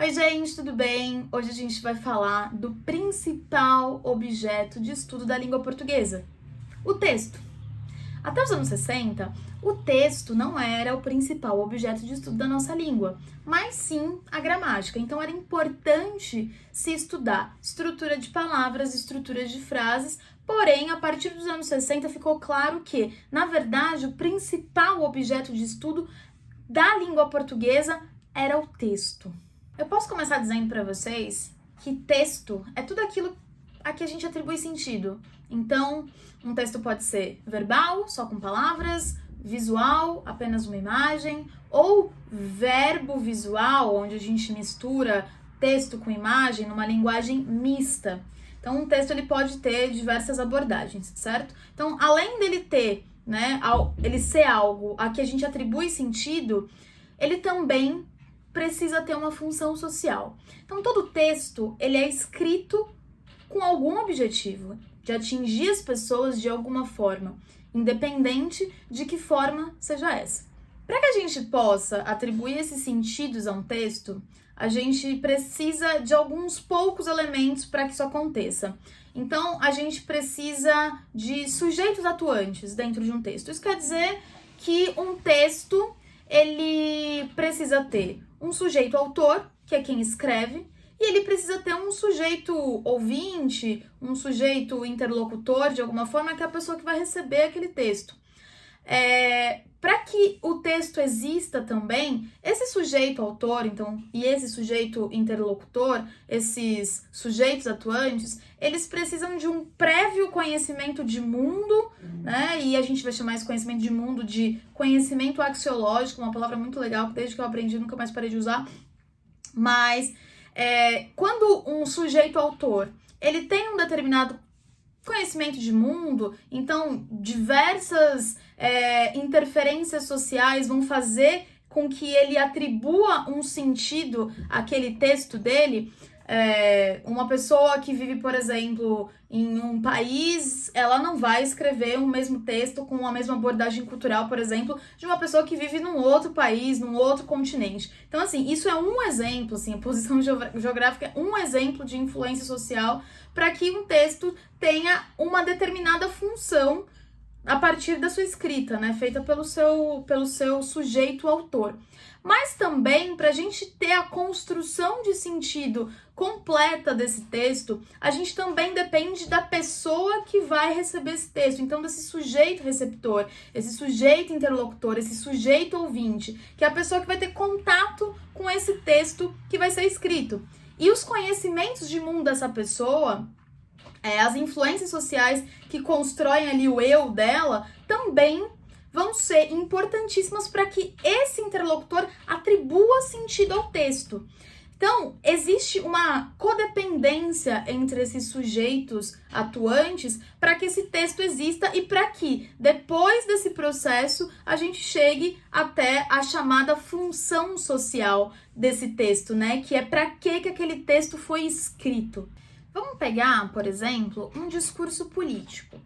Oi, gente, tudo bem? Hoje a gente vai falar do principal objeto de estudo da língua portuguesa, o texto. Até os anos 60, o texto não era o principal objeto de estudo da nossa língua, mas sim a gramática. Então era importante se estudar estrutura de palavras, estrutura de frases, porém, a partir dos anos 60 ficou claro que, na verdade, o principal objeto de estudo da língua portuguesa era o texto. Eu posso começar dizendo para vocês que texto é tudo aquilo a que a gente atribui sentido. Então, um texto pode ser verbal, só com palavras, visual, apenas uma imagem, ou verbo visual, onde a gente mistura texto com imagem numa linguagem mista. Então, um texto ele pode ter diversas abordagens, certo? Então, além dele ter, ele ser algo a que a gente atribui sentido, ele também precisa ter uma função social. Então, todo texto, ele é escrito com algum objetivo, de atingir as pessoas de alguma forma, independente de que forma seja essa. Para que a gente possa atribuir esses sentidos a um texto, a gente precisa de alguns poucos elementos para que isso aconteça. Então, a gente precisa de sujeitos atuantes dentro de um texto. Isso quer dizer que um texto, ele precisa ter um sujeito autor, que é quem escreve, e ele precisa ter um sujeito ouvinte, um sujeito interlocutor, de alguma forma, que é a pessoa que vai receber aquele texto. Para que o texto exista também, esse sujeito autor, então, e esse sujeito interlocutor, esses sujeitos atuantes, eles precisam de um prévio conhecimento de mundo, né? E a gente vai chamar esse conhecimento de mundo de conhecimento axiológico, uma palavra muito legal que desde que eu aprendi nunca mais parei de usar. Mas quando um sujeito autor, ele tem um determinado conhecimento de mundo, então diversas interferências sociais vão fazer com que ele atribua um sentido àquele texto dele. Uma pessoa que vive, por exemplo, em um país, ela não vai escrever o mesmo texto com a mesma abordagem cultural, por exemplo, de uma pessoa que vive num outro país, num outro continente. Então, assim, isso é um exemplo, assim, a posição geográfica é um exemplo de influência social para que um texto tenha uma determinada função a partir da sua escrita, né, feita pelo seu sujeito autor. Mas também, para a gente ter a construção de sentido completa desse texto, a gente também depende da pessoa que vai receber esse texto. Então, desse sujeito receptor, esse sujeito interlocutor, esse sujeito ouvinte, que é a pessoa que vai ter contato com esse texto que vai ser escrito. E os conhecimentos de mundo dessa pessoa, as influências sociais que constroem ali o eu dela, também vão ser importantíssimas para que esse interlocutor atribua sentido ao texto. Então, existe uma codependência entre esses sujeitos atuantes para que esse texto exista e para que, depois desse processo, a gente chegue até a chamada função social desse texto, né? Que é para que aquele texto foi escrito. Vamos pegar, por exemplo, um discurso político.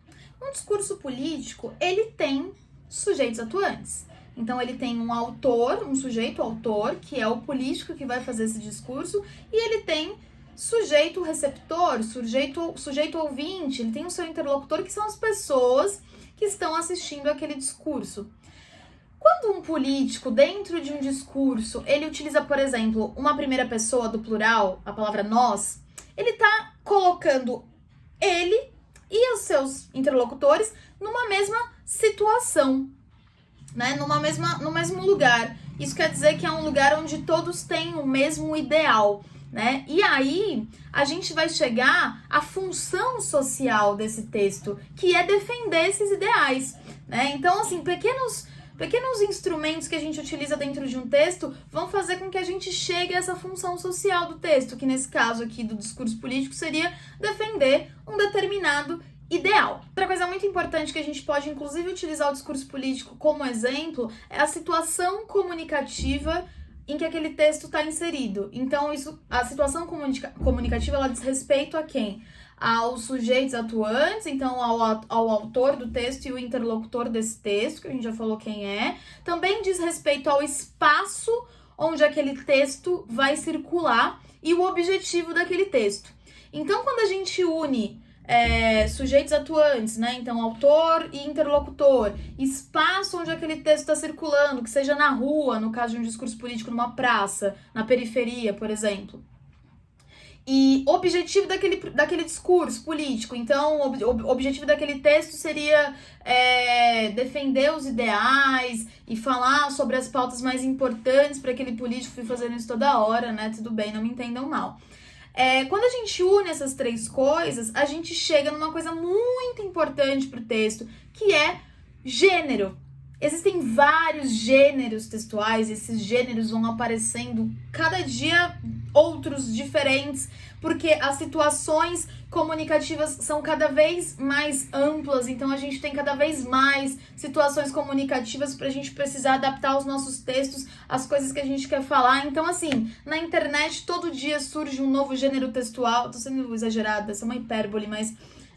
Um discurso político, ele tem sujeitos atuantes. Então, ele tem um autor, um sujeito autor, que é o político que vai fazer esse discurso, e ele tem sujeito receptor, sujeito ouvinte, ele tem o seu interlocutor, que são as pessoas que estão assistindo aquele discurso. Quando um político, dentro de um discurso, ele utiliza, por exemplo, uma primeira pessoa do plural, a palavra nós, ele está colocando ele e os seus interlocutores numa mesma situação, né? No mesmo lugar. Isso quer dizer que é um lugar onde todos têm o mesmo ideal, né? E aí a gente vai chegar à função social desse texto, que é defender esses ideais, né? Então, assim, pequenos instrumentos que a gente utiliza dentro de um texto vão fazer com que a gente chegue a essa função social do texto, que nesse caso aqui do discurso político seria defender um determinado ideal. Outra coisa muito importante que a gente pode, inclusive, utilizar o discurso político como exemplo é a situação comunicativa em que aquele texto está inserido. Então, a situação comunicativa, ela diz respeito a quem? Aos sujeitos atuantes, então ao autor do texto e o interlocutor desse texto, que a gente já falou quem é. Também diz respeito ao espaço onde aquele texto vai circular e o objetivo daquele texto. Então, quando a gente une sujeitos atuantes, né? Então, autor e interlocutor, espaço onde aquele texto está circulando, que seja na rua, no caso de um discurso político, numa praça, na periferia, por exemplo. E objetivo daquele discurso político. Então, o objetivo daquele texto seria defender os ideais e falar sobre as pautas mais importantes para aquele político. Fui fazendo isso toda hora, né? Tudo bem, não me entendam mal. Quando a gente une essas três coisas, a gente chega numa coisa muito importante para o texto, que é gênero. Existem vários gêneros textuais, esses gêneros vão aparecendo cada dia outros diferentes, porque as situações comunicativas são cada vez mais amplas, então a gente tem cada vez mais situações comunicativas para a gente precisar adaptar os nossos textos às coisas que a gente quer falar. Então, assim, na internet todo dia surge um novo gênero textual. Tô sendo exagerada, essa é uma hipérbole, mas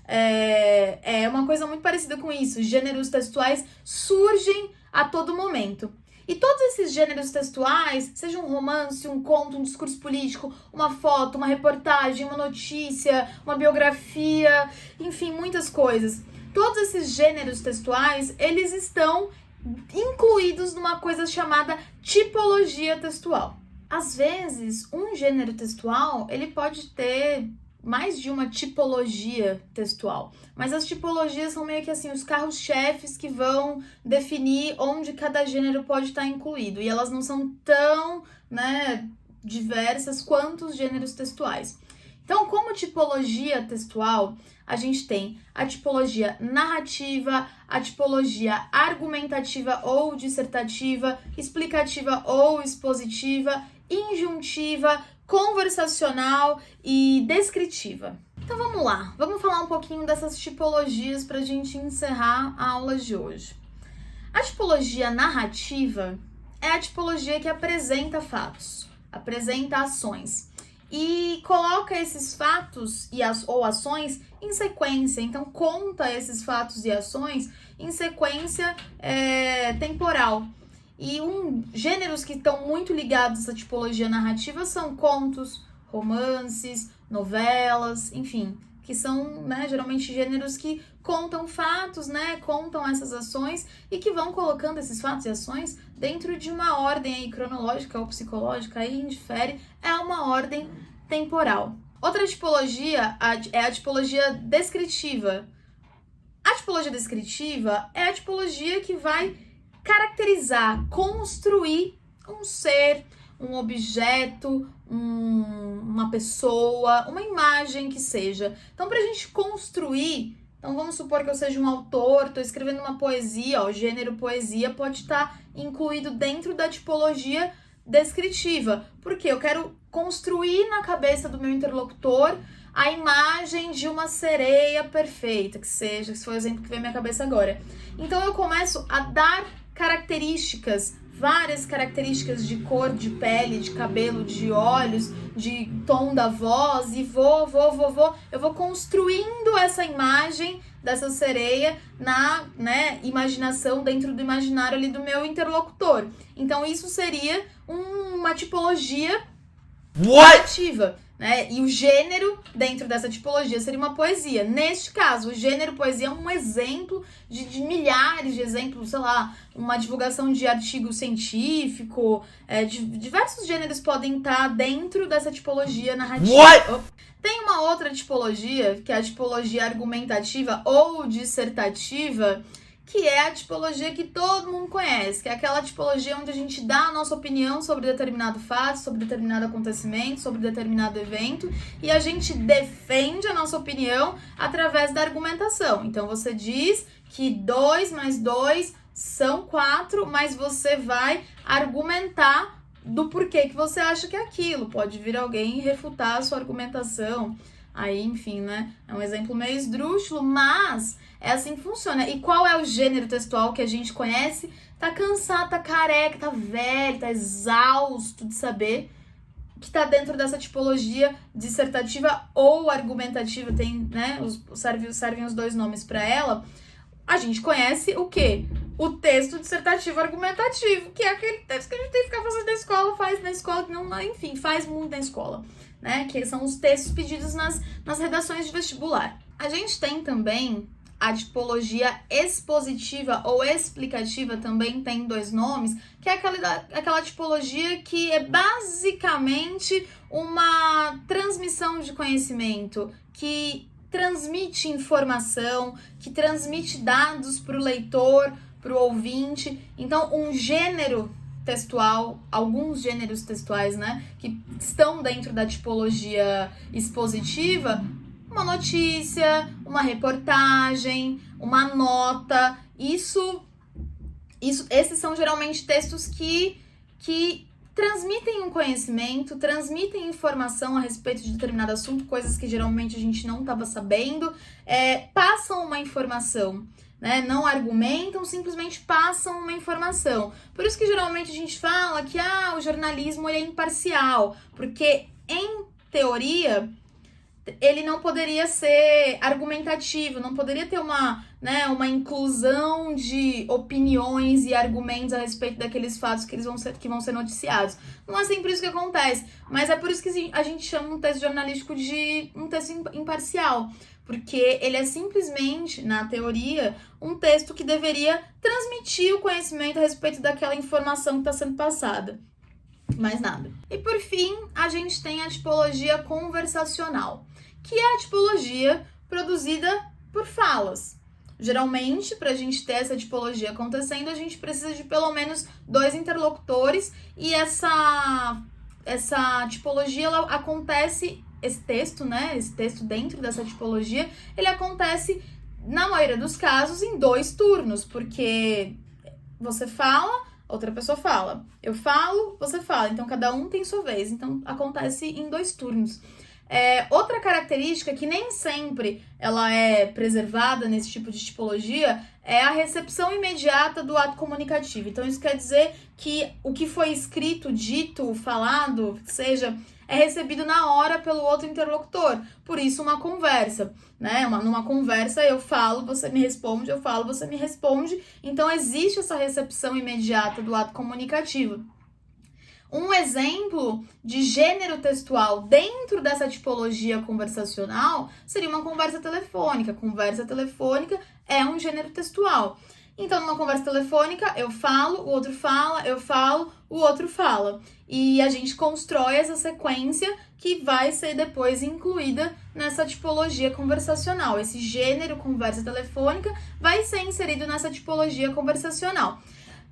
é uma coisa muito parecida com isso. Gêneros textuais surgem a todo momento. E todos esses gêneros textuais, seja um romance, um conto, um discurso político, uma foto, uma reportagem, uma notícia, uma biografia, enfim, muitas coisas. Todos esses gêneros textuais, eles estão incluídos numa coisa chamada tipologia textual. Às vezes, um gênero textual, ele pode ter mais de uma tipologia textual, mas as tipologias são meio que assim, os carros-chefes que vão definir onde cada gênero pode estar incluído, e elas não são tão, diversas quanto os gêneros textuais. Então, como tipologia textual, a gente tem a tipologia narrativa, a tipologia argumentativa ou dissertativa, explicativa ou expositiva, injuntiva, conversacional e descritiva. Então vamos lá, vamos falar um pouquinho dessas tipologias para a gente encerrar a aula de hoje. A tipologia narrativa é a tipologia que apresenta fatos, apresenta ações e coloca esses fatos ou ações em sequência. Então conta esses fatos e ações em sequência temporal. E gêneros que estão muito ligados a essa tipologia narrativa são contos, romances, novelas, enfim, que são, geralmente gêneros que contam fatos, contam essas ações e que vão colocando esses fatos e ações dentro de uma ordem aí cronológica ou psicológica, aí indifere, é uma ordem temporal. Outra tipologia é a tipologia descritiva. A tipologia descritiva é a tipologia que vai caracterizar, construir um ser, um objeto, uma pessoa, uma imagem que seja. Então, para a gente construir, então vamos supor que eu seja um autor, estou escrevendo uma poesia, o gênero poesia pode estar incluído dentro da tipologia descritiva, porque eu quero construir na cabeça do meu interlocutor a imagem de uma sereia perfeita, que foi o exemplo que veio à minha cabeça agora. Então, eu começo a dar características, várias características de cor, de pele, de cabelo, de olhos, de tom da voz, e eu vou construindo essa imagem dessa sereia na imaginação, dentro do imaginário ali do meu interlocutor. Então isso seria uma tipologia narrativa. E o gênero dentro dessa tipologia seria uma poesia. Neste caso, o gênero poesia é um exemplo de milhares de exemplos, sei lá, uma divulgação de artigo científico, diversos gêneros podem estar dentro dessa tipologia narrativa. Tem uma outra tipologia, que é a tipologia argumentativa ou dissertativa, que é a tipologia que todo mundo conhece, que é aquela tipologia onde a gente dá a nossa opinião sobre determinado fato, sobre determinado acontecimento, sobre determinado evento, e a gente defende a nossa opinião através da argumentação. Então, você diz que 2 mais 2 são 4, mas você vai argumentar do porquê que você acha que é aquilo. Pode vir alguém e refutar a sua argumentação. Aí, enfim, é um exemplo meio esdrúxulo, mas é assim que funciona. E qual é o gênero textual que a gente conhece? Tá cansado, tá careca, tá velho, tá exausto de saber que tá dentro dessa tipologia dissertativa ou argumentativa. Tem, servem os dois nomes para ela. A gente conhece o quê? o texto dissertativo argumentativo, que é aquele texto que a gente tem que ficar fazendo na escola, faz na escola, não, enfim, faz muito na escola, né? Que são os textos pedidos nas redações de vestibular. A gente tem também a tipologia expositiva ou explicativa, também tem 2 nomes, que é aquela tipologia que é basicamente uma transmissão de conhecimento, que transmite informação, que transmite dados para o leitor, para o ouvinte. Então, um gênero textual, alguns gêneros textuais, né, que estão dentro da tipologia expositiva, uma notícia, uma reportagem, uma nota, esses são geralmente textos que transmitem um conhecimento, transmitem informação a respeito de determinado assunto, coisas que geralmente a gente não estava sabendo, passam uma informação, né? Não argumentam, simplesmente passam uma informação. Por isso que geralmente a gente fala que o jornalismo ele é imparcial, porque em teoria ele não poderia ser argumentativo, não poderia ter uma inclusão de opiniões e argumentos a respeito daqueles fatos que vão ser noticiados. Não é sempre isso que acontece, mas é por isso que a gente chama um texto jornalístico de um texto imparcial, porque ele é simplesmente, na teoria, um texto que deveria transmitir o conhecimento a respeito daquela informação que está sendo passada. Mais nada. E por fim, a gente tem a tipologia conversacional, que é a tipologia produzida por falas. Geralmente, para a gente ter essa tipologia acontecendo, a gente precisa de pelo menos 2 interlocutores, e essa tipologia ela acontece, esse texto dentro dessa tipologia, ele acontece, na maioria dos casos, em 2 turnos, porque você fala, outra pessoa fala, eu falo, você fala, então cada um tem sua vez, então acontece em 2 turnos. Outra característica que nem sempre ela é preservada nesse tipo de tipologia é a recepção imediata do ato comunicativo. Então isso quer dizer que o que foi escrito, dito, falado, seja, é recebido na hora pelo outro interlocutor. Por isso uma conversa, né? Numa conversa eu falo, você me responde, eu falo, você me responde. Então existe essa recepção imediata do ato comunicativo. Um exemplo de gênero textual dentro dessa tipologia conversacional seria uma conversa telefônica. Conversa telefônica é um gênero textual. Então, numa conversa telefônica, eu falo, o outro fala, eu falo, o outro fala. E a gente constrói essa sequência que vai ser depois incluída nessa tipologia conversacional. Esse gênero conversa telefônica vai ser inserido nessa tipologia conversacional.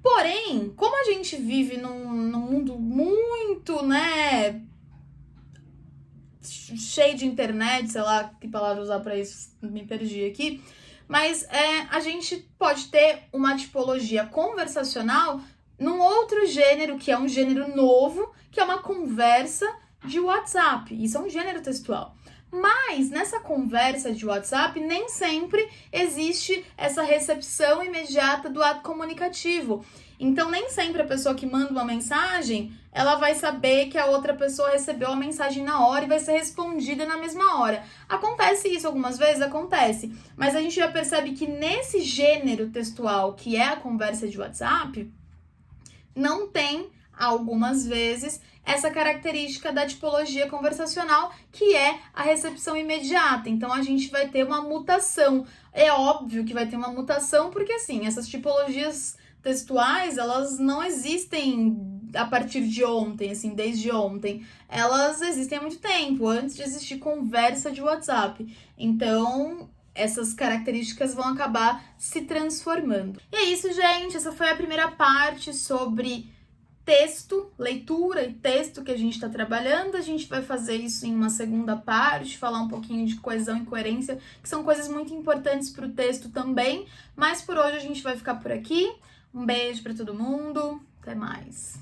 Porém, como a gente vive num mundo muito, cheio de internet, sei lá que palavra usar para isso, me perdi aqui, mas a gente pode ter uma tipologia conversacional num outro gênero, que é um gênero novo, que é uma conversa de WhatsApp. Isso é um gênero textual. Mas nessa conversa de WhatsApp nem sempre existe essa recepção imediata do ato comunicativo. Então nem sempre a pessoa que manda uma mensagem, ela vai saber que a outra pessoa recebeu a mensagem na hora e vai ser respondida na mesma hora. Acontece isso algumas vezes? Acontece. Mas a gente já percebe que nesse gênero textual, que é a conversa de WhatsApp, não tem, algumas vezes, essa característica da tipologia conversacional, que é a recepção imediata. Então, a gente vai ter uma mutação. É óbvio que vai ter uma mutação, porque, assim, essas tipologias textuais, elas não existem a partir de ontem, assim, desde ontem. Elas existem há muito tempo, antes de existir conversa de WhatsApp. Então, essas características vão acabar se transformando. E é isso, gente. Essa foi a primeira parte sobre texto, leitura e texto que a gente está trabalhando. A gente vai fazer isso em uma segunda parte, falar um pouquinho de coesão e coerência, que são coisas muito importantes para o texto também. Mas por hoje a gente vai ficar por aqui. Um beijo para todo mundo. Até mais.